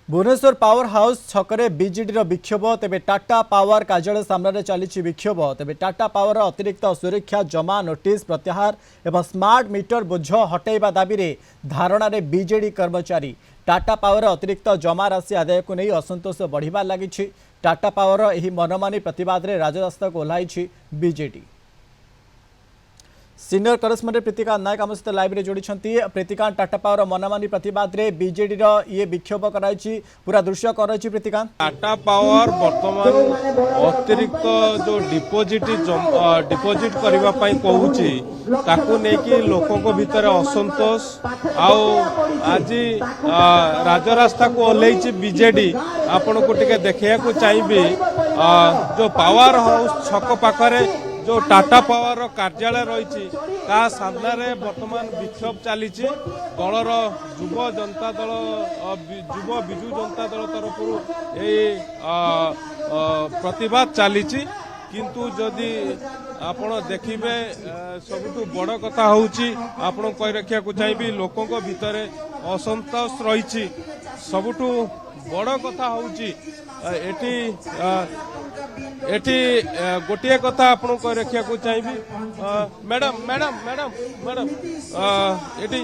Bhubaneswar power house छकरे BJD विक्षोभ तेबे Tata power कार्यालय सामने चली विक्षोभ तेबे टाटा पावर अतिरिक्त सुरक्षा जमा नोटिस प्रत्याहार एवं स्मार्ट मीटर बोझ हटाइबा दाबी रे धारणा रे बीजेडी कर्मचारी टाटा पावर अतिरिक्त जमा राशि आदाय को नहीं असंतोष बढ़िबार लागिछि। टाटा पावर एही मनमानी प्रतिवाद रे राजरास्ता को ओह्लाइछि बीजेडी। सीनियर करेस्पोंडेंट प्रीतिका नायक आम सहित लाइव जोड़ी प्रीतिका टाटा पावर मनमानी प्रतिवाद रे बीजेडी ये विक्षोभ कराई पूरा दृश्य कराई प्रीतिका टाटा पावर वर्तमान अतिरिक्त जो डिपोजिट करने कहूची ताकू नेकी लोकों भितर असंतोष आज राजरास्ता को ओह्लैछि बीजेडी। आपण को टिके देखिया को चाहिए जो पावर हाउस छक पाखरे जो टाटा पावर कार्यालय रही सामने वर्तमान विक्षोभ चली दलर युव जनता दल युव विजु जनता दल तरफ प्रतिवाद चली किंतु जदि आपण देखिबे सबुठु बड़ कथा होउची आपण कहि रखिया को चाहिए लोकों भितर असंतोष रही सबुठु बड़ कथा होउची एटी गोटे कथा आपन कहि रखिया को चाहिए madam madam madam madam eighty